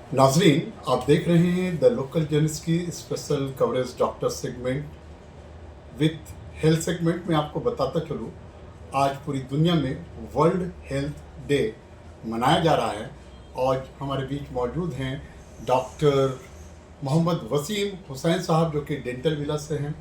नाजरीन, आप देख रहे हैं द लोकल जर्नलिस्ट की special coverage doctor segment with health segment में। आपको बताता चलूँ, आज पूरी दुनिया में वर्ल्ड हेल्थ डे मनाया जा रहा है। आज हमारे बीच मौजूद हैं डॉक्टर मोहम्मद वसीम हुसैन साहब, जो कि डेंटल विला से हैं।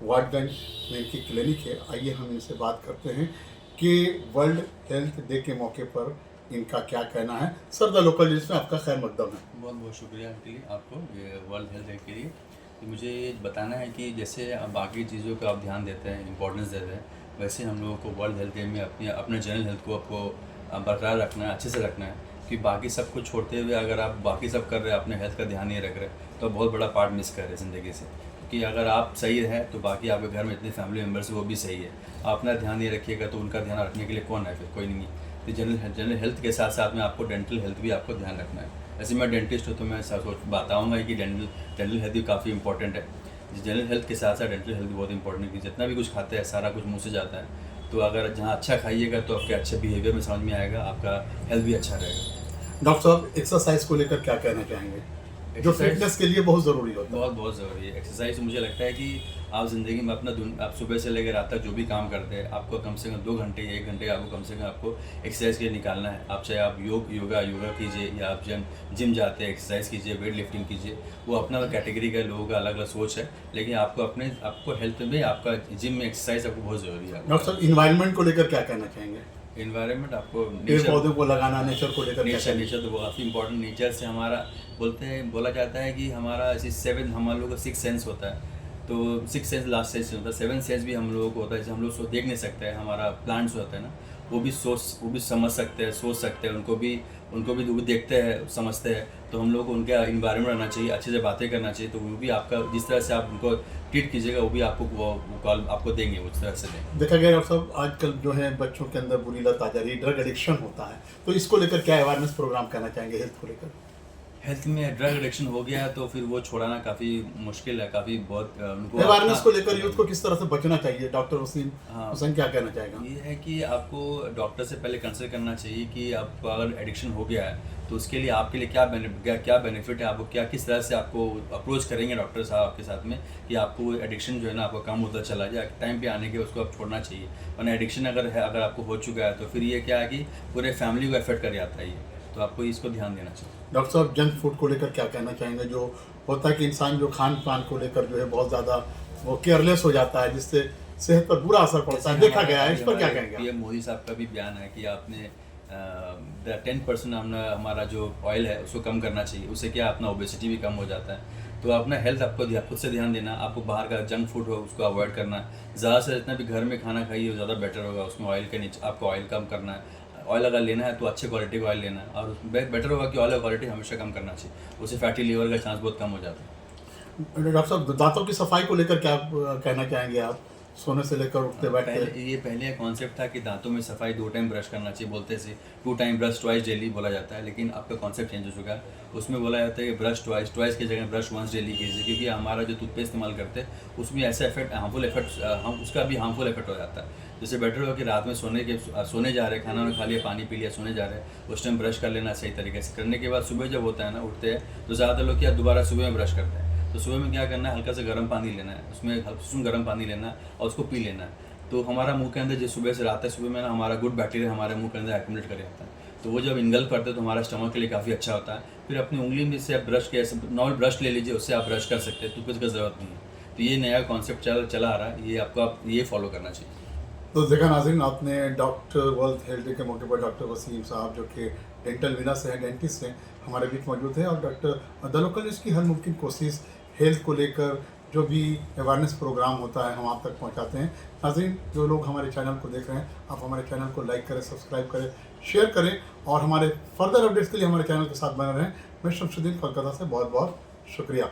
वार्डगंज में इनकी क्लिनिक है। आइए हम इनसे बात करते हैं कि वर्ल्ड हेल्थ डे के मौके पर इनका क्या कहना है। सर, द लोकल न्यूज़ में आपका खैर मकदम है। बहुत बहुत शुक्रिया के लिए आपको, ये वर्ल्ड हेल्थ डे के लिए। कि मुझे ये बताना है कि जैसे बाकी चीज़ों का आप ध्यान देते हैं, इंपॉर्टेंस देते हैं, वैसे हम लोगों को वर्ल्ड हेल्थ डे में अपने जनरल हेल्थ को आपको बरकरार रखना है, अच्छे से रखना है। कि बाकी सब कुछ छोड़ते हुए अगर आप बाकी सब कर रहे हैं, अपने हेल्थ का ध्यान नहीं रख रहे, तो बहुत बड़ा पार्ट मिस कर रहे हैं ज़िंदगी से। कि अगर आप सही हैं तो बाकी आपके घर में इतने फैमिली मेम्बर्स वो भी सही है। आप अपना ध्यान नहीं रखिएगा तो उनका ध्यान रखने के लिए कौन है? फिर कोई नहीं है। तो जनरल हेल्थ के साथ साथ में आपको डेंटल हेल्थ भी आपको ध्यान रखना है। ऐसे मैं डेंटिस्ट हूँ तो मैं बताऊँगा कि डेंटल हेल्थ भी काफ़ी इंपॉर्टेंट है। जनरल हेल्थ के साथ साथ डेंटल हेल्थ भी बहुत इंपॉर्टेंट है। कि जितना भी कुछ खाते हैं सारा कुछ मुँह से जाता है। तो अगर जहाँ अच्छा खाइएगा तो आपके अच्छे बिहेवियर में समझ में आएगा, आपका हेल्थ भी अच्छा रहेगा। डॉक्टर साहब, एक्सरसाइज को लेकर क्या कहना चाहेंगे, जो फिटनेस के लिए बहुत ज़रूरी होता है? बहुत बहुत ज़रूरी है एक्सरसाइज। मुझे लगता है कि आप ज़िंदगी में आप सुबह से लेकर रात तक जो भी काम करते हैं, आपको कम से कम 2 घंटे या 1 घंटे आपको कम से कम आपको एक्सरसाइज के लिए निकालना है। आप चाहे आप योगा कीजिए, या आप जिम जाते हैं एक्सरसाइज कीजिए, वेट लिफ्टिंग कीजिए। वो अपना कैटेगरी का लोगों का अलग अलग सोच है, लेकिन आपको हेल्थ में आपका जिम में एक्सरसाइज आपको बहुत ज़रूरी है। डॉक्टर साहब, इन्वायरमेंट को लेकर क्या कहना चाहेंगे? इन्वायरमेंट आपको पेड़ पौधों को लगाना, नेचर को लेकर नेचर तो काफ़ी इंपॉर्टेंट। नेचर से हमारा बोला जाता है कि हमारा ऐसी हम लोगों का 6 सेंस होता है। तो 6 सेंस लास्ट सेंस होता है, 7 सेंस भी हम लोगों को होता है। जैसे हम लोग देख नहीं सकते हैं, हमारा प्लांट्स होता है ना, वो भी समझ सकते हैं, सोच सकते हैं। उनको भी वो देखते हैं, समझते हैं। तो हम लोग को उनका इन्वायरमेंट रहना चाहिए, अच्छे से बातें करना चाहिए। तो वो भी आपका जिस तरह से आप उनको ट्रीट कीजिएगा, वो भी आपको कॉल आपको देंगे, उस तरह से देंगे। देखा गया डॉक्टर साहब, आजकल जो है बच्चों के अंदर बुरी लत आ जा रही है, ड्रग एडिक्शन होता है। तो इसको लेकर क्या अवेयरनेस प्रोग्राम करना चाहेंगे हेल्थ को लेकर? हेल्थ में ड्रग एडिक्शन हो गया है तो फिर वो छोड़ाना काफ़ी मुश्किल है, काफ़ी बहुत उनको अवेयरनेस को लेकर यूथ को किस तरह से बचना चाहिए, डॉक्टर वसीम हाँ, हुसैन क्या कहना चाहेगा? ये है कि आपको डॉक्टर से पहले कंसल्ट करना चाहिए कि आपको अगर एडिक्शन हो गया है तो उसके लिए आपके लिए क्या बेनिफिट है, आपको किस तरह से आपको अप्रोच करेंगे डॉक्टर साहब आपके साथ में, कि आपको एडिक्शन जो है ना आपको कम होता चला जाए, टाइम पे आने के उसको आप छोड़ना चाहिए। वरना एडिक्शन अगर आपको हो चुका है तो फिर ये क्या है कि पूरे फैमिली को इफेक्ट कर जाता है ये। तो आपको इसको ध्यान देना चाहिए। डॉक्टर साहब, जंक फूड को लेकर क्या कहना चाहेंगे? जो होता है कि इंसान जो खान पान को लेकर जो है बहुत ज़्यादा वो केयरलेस हो जाता है, जिससे सेहत पर बुरा असर पड़ता है, देखा गया है। इस पर क्या कहेंगे? पीएम मोदी साहब का भी बयान है कि आपने 10% हमारा जो ऑयल है उसको कम करना चाहिए। उससे क्या अपना ओबेसिटी भी कम हो जाता है। तो अपना हेल्थ आपको खुद से ध्यान देना। आपको बाहर का जंक फूड हो उसको अवॉइड करना। ज़्यादा से जितना भी घर में खाना खाइए ज़्यादा बेटर होगा। उसमें ऑयल के नीचे आपको ऑयल कम करना है। ऑयल अगर लेना है तो अच्छे क्वालिटी का ऑयल लेना है, और बेटर होगा कि ऑयल का क्वालिटी हमेशा कम करना चाहिए। उससे फैटी लीवर का चांस बहुत कम हो जाता है। डॉक्टर साहब, दांतों की सफाई को लेकर क्या कहना चाहेंगे आप? सोने से लेकर उठते बैठते पहले कॉन्सेप्ट था कि दांतों में सफाई 2 टाइम ब्रश करना चाहिए, बोलते थे 2 टाइम ब्रश ट्वाइस डेली बोला जाता है। लेकिन आपका कॉन्सेप्ट चेंज हो चुका है। उसमें बोला जाता है कि ब्रश ट्वाइस की जगह ब्रश वंस डेली कीजिए। क्योंकि हमारा जो टूथपेस्ट इस्तेमाल करते हैं उसमें ऐसा उसका भी हार्मफुल इफेक्ट हो जाता है। जैसे बेटर हो कि रात में सोने जा रहे हैं, खाना खा लिया, पानी पी लिया, सोने जा रहे हैं, उस टाइम ब्रश कर लेना सही तरीके से। करने के बाद सुबह जब होता है ना, उठते हैं तो ज़्यादातर लोग क्या दोबारा सुबह में ब्रश करते हैं। तो सुबह में क्या करना है, हल्का सा गर्म पानी लेना है, उसमें हल्का गर्म पानी लेना है और उसको पी लेना है। तो हमारा मुंह के अंदर जो सुबह से रात तक सुबह में ना हमारा गुड बैक्टीरिया हमारे मुंह के अंदर एक्यूमुलेट कर जाता है। तो वो जब इनगल करते हैं तो हमारा स्टमक के लिए काफ़ी अच्छा होता है। फिर अपनी उंगली में से आप ब्रश के ऐसे नॉर्मल ब्रश ले लीजिए, उससे आप ब्रश कर सकते हैं, टूथपेस्ट की ज़रूरत नहीं है। तो ये नया कॉन्सेप्ट चला आ रहा है, ये आपको ये फॉलो करना चाहिए। तो देखा नाज़रीन, आपने डॉक्टर वर्ल्ड हेल्थ डे के मौके पर डॉक्टर वसीम साहब, जो कि डेंटल विला से हैं, डेंटिस्ट हैं, हमारे बीच मौजूद हैं। और डॉक्टर द लोकल न्यूज़ की हर मुमकिन कोशिश हेल्थ को लेकर जो भी अवेयरनेस प्रोग्राम होता है हम आप तक पहुंचाते हैं। नाज़रीन, जो लोग हमारे चैनल को देख रहे हैं, आप हमारे चैनल को लाइक करें, सब्सक्राइब करें, शेयर करें, और हमारे फर्दर अपडेट्स के लिए हमारे चैनल के साथ बने रहें। मैं शमशुद्दीन, कोलकाता से बहुत बहुत शुक्रिया।